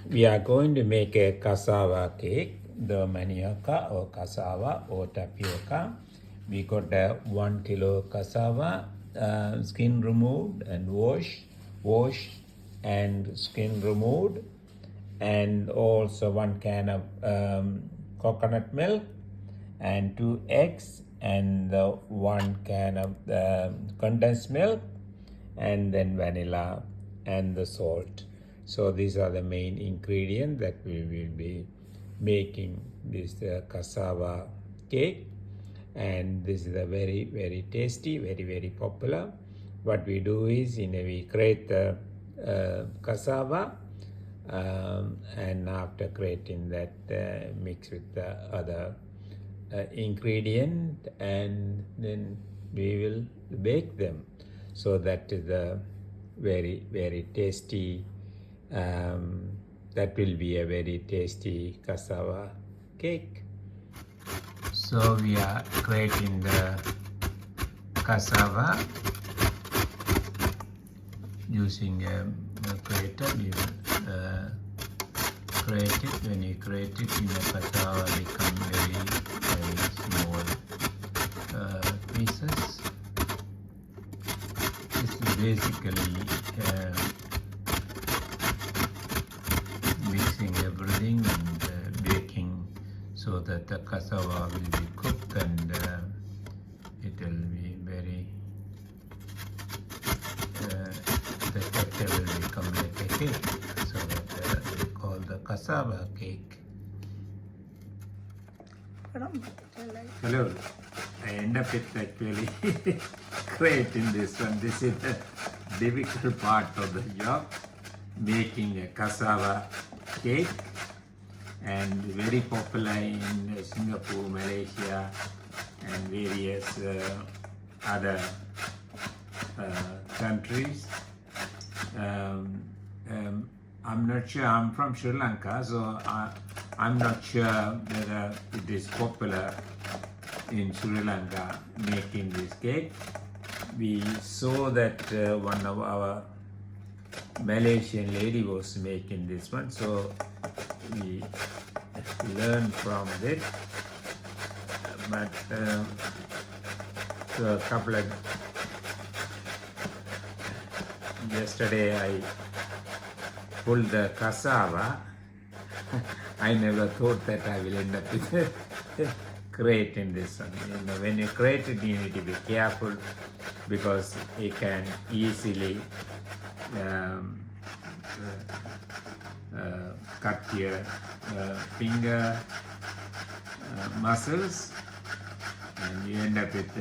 We are going to make a cassava cake, the manioca or cassava or tapioca. We got 1 kilo cassava, skin removed and washed and skin removed, and also 1 can of coconut milk and 2 eggs and 1 can of condensed milk, and then vanilla and the salt. So these are the main ingredients that we will be making this cassava cake, and this is a very tasty, very popular. What we do is, we grate the cassava, and after grating that, mix with the other ingredient, and then we will bake them. So that is a very tasty, that will be a very tasty cassava cake. So we are grating the cassava using a grater. We will grate it. When you grate it, the cassava become very small pieces. This is basically mixing everything and baking so that the cassava will be cooked, and it will be very, the texture will become like a cake, so that we call the cassava cake. Hello, I end up with actually creating this one. This is the difficult part of the job, making a cassava cake, and very popular in Singapore, Malaysia, and various other countries. I'm not sure. I'm from Sri Lanka, so I'm not sure whether it is popular in Sri Lanka making this cake. We saw that one of our Malaysian lady was making this one, so we learned from it. But so a couple of yesterday I pulled the cassava. I never thought that I will end up with creating this one. When you create it, you need to be careful, because it can easily cut your finger muscles, and you end up with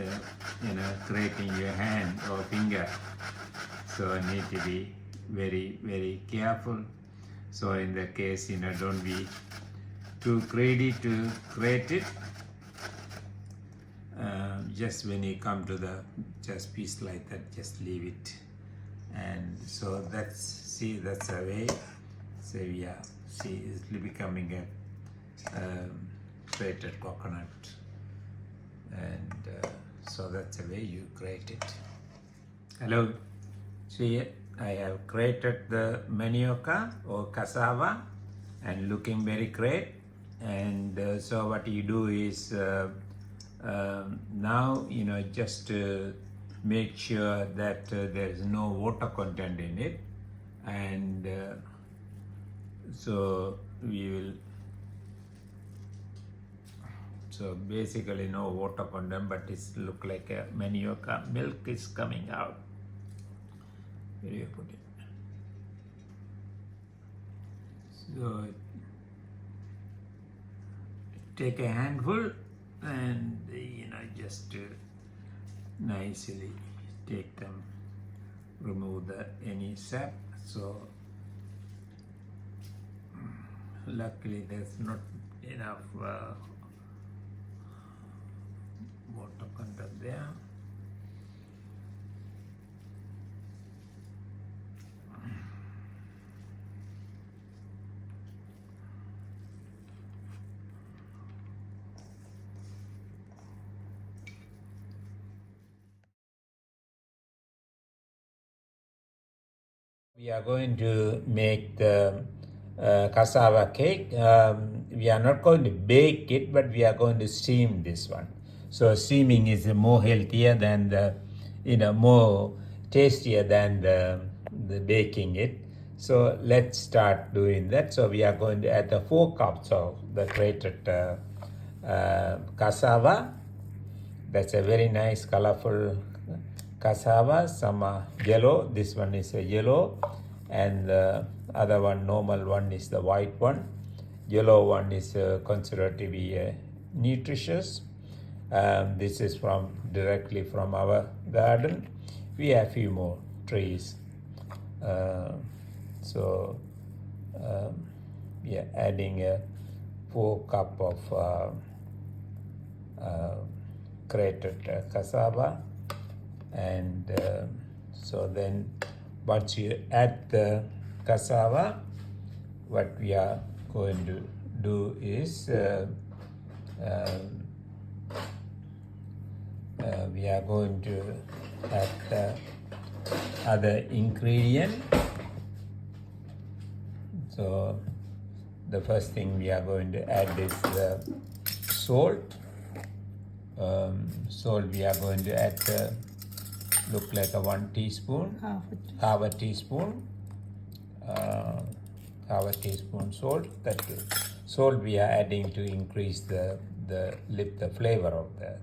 creating your hand or finger. So you need to be very careful. So in that case, don't be too greedy to create it. Just when you come to the just piece like that, just leave it. And so that's a way. So yeah, see, it's becoming a grated coconut, and so that's the way you grate it. Hello, see, I have grated the manioca or cassava, and looking very great. And so what you do is, now just make sure that there is no water content in it, and so we will, so basically no water content, but it's look like a manioca milk is coming out. Where do you put it? So take a handful, and just nicely take them, remove any sap. So luckily there's not enough water content there. We are going to make the cassava cake. We are not going to bake it, but we are going to steam this one. So steaming is more healthier than the, more tastier than the baking it. So let's start doing that. So we are going to add the 4 cups of the grated cassava. That's a very nice colorful cassava. Some are yellow. This one is a yellow, and the other one, normal one, is the white one. Yellow one is considered to be nutritious. This is from directly from our garden. We have a few more trees. So we are adding a 4 cup of grated cassava, and so then once you add the cassava, what we are going to do is we are going to add the other ingredient. So the first thing we are going to add is the salt. Salt we are going to add look like a 1 teaspoon, half a teaspoon salt. That salt we are adding to increase the flavor of that.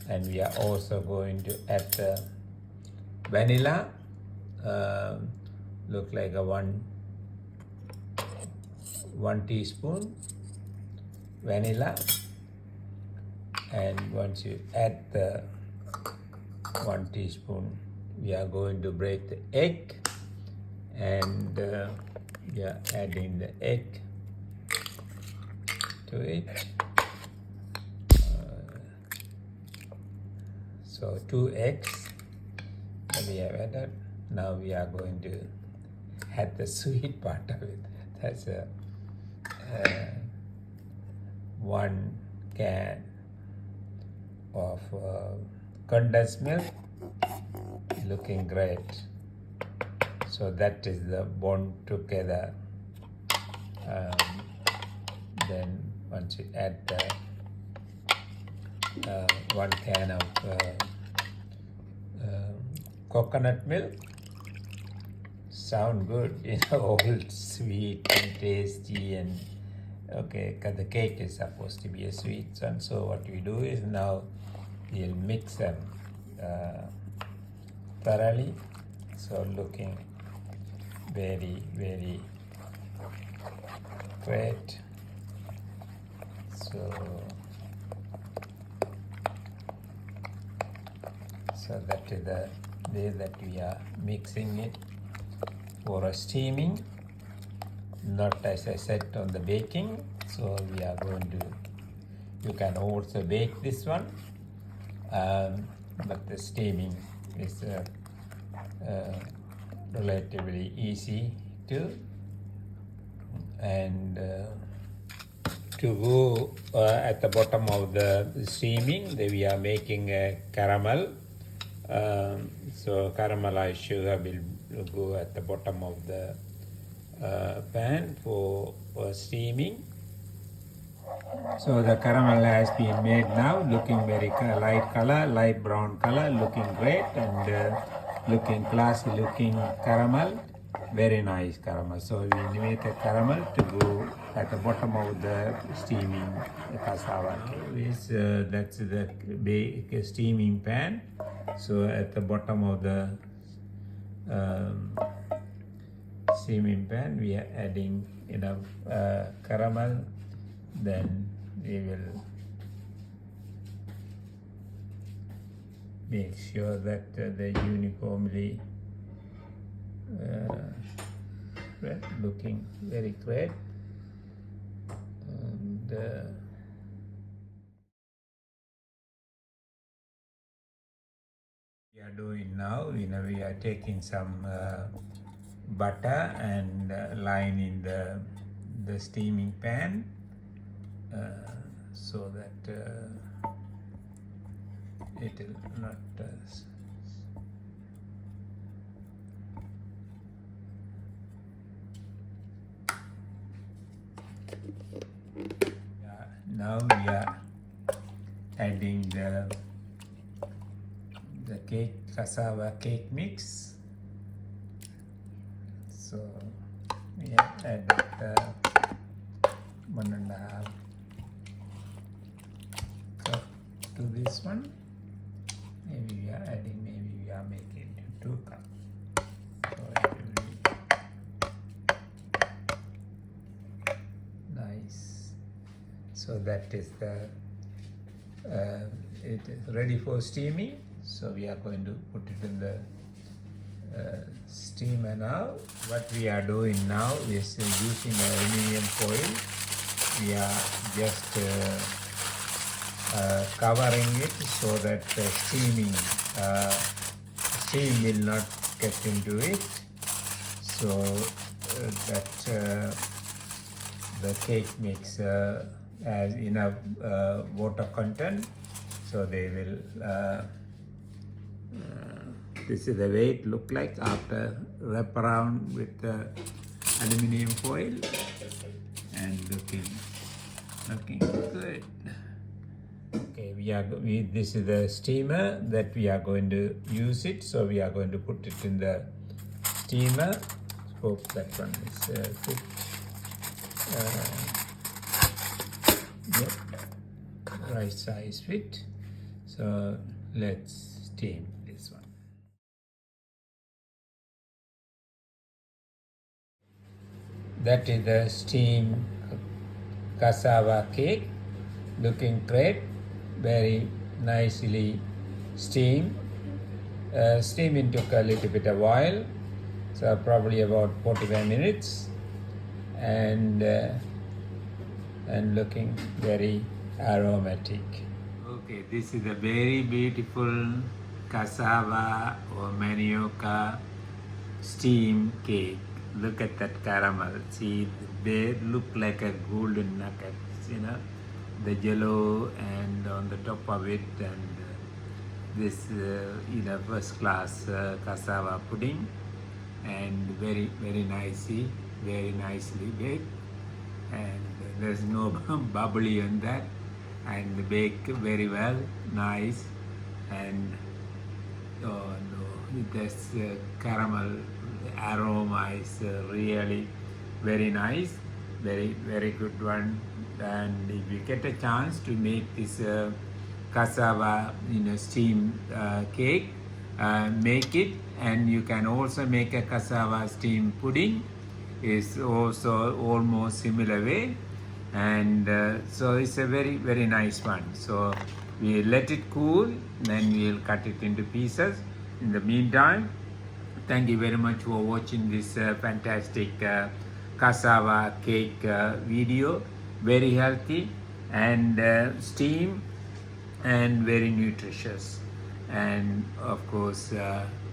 And we are also going to add the vanilla, look like a 1 teaspoon vanilla. And once you add the 1 teaspoon, we are going to break the egg, and we are adding the egg to it. So 2 eggs we have added. Now we are going to add the sweet part of it. That's a 1 can of condensed milk, looking great. So that is the bond together. Then once you add the 1 can of coconut milk, sound good, all sweet and tasty, and okay, because the cake is supposed to be a sweet one. So what we do is now we'll mix them thoroughly. So looking very, very great. So that is the way that we are mixing it for a steaming, not as I said on the baking. So we are going to, you can also bake this one, but the steaming is relatively easy too. And to go at the bottom of the steaming, we are making a caramel. So caramelized sugar will go at the bottom of the pan for steaming. So the caramel has been made now, looking very light color, light brown color, looking great, and looking classy looking caramel, very nice caramel. So we make a caramel to go at the bottom of the steaming cassava. That's the steaming pan. So at the bottom of the steaming pan, we are adding enough caramel. Then we will make sure that they uniformly looking very great. And we are doing now, we are taking some butter and lining the steaming pan, so that it will not Now we are adding the cake, cassava cake mix. So we have added 1.5 cup to this one. Maybe we are adding, maybe we are making 2 cups. So it will be nice. So that is the it is ready for steaming. So we are going to put it in the steamer now. What we are doing now is using aluminum foil. We are just covering it so that steam will not get into it. So that the cake mix has enough water content, so they will this is the way it look like after wrap around with the aluminum foil, and looking good. Okay, this is the steamer that we are going to use it, so we are going to put it in the steamer. Hope that one is fit. Yep, right size fit. So let's steam this one. That is the steam cassava cake, looking great, very nicely steamed. Steaming took a little bit of while, so probably about 45 minutes, and looking very aromatic. Okay, this is a very beautiful cassava or manioca steam cake. Look at that caramel. See, they look like a golden nuggets, the yellow and on the top of it, and this first class cassava pudding, and very nicely baked, and there's no bubbly on that, and baked very well, nice, and oh no, this caramel aroma is really very nice, very good one. And if you get a chance to make this cassava steam cake, make it. And you can also make a cassava steam pudding, is also almost similar way, and so it's a very nice one. So we let it cool, then we'll cut it into pieces. In the meantime, thank you very much for watching this fantastic cassava cake video. Very healthy and steam and very nutritious, and of course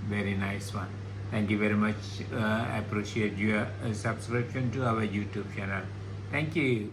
very nice one. Thank you very much. I appreciate your subscription to our YouTube channel. Thank you.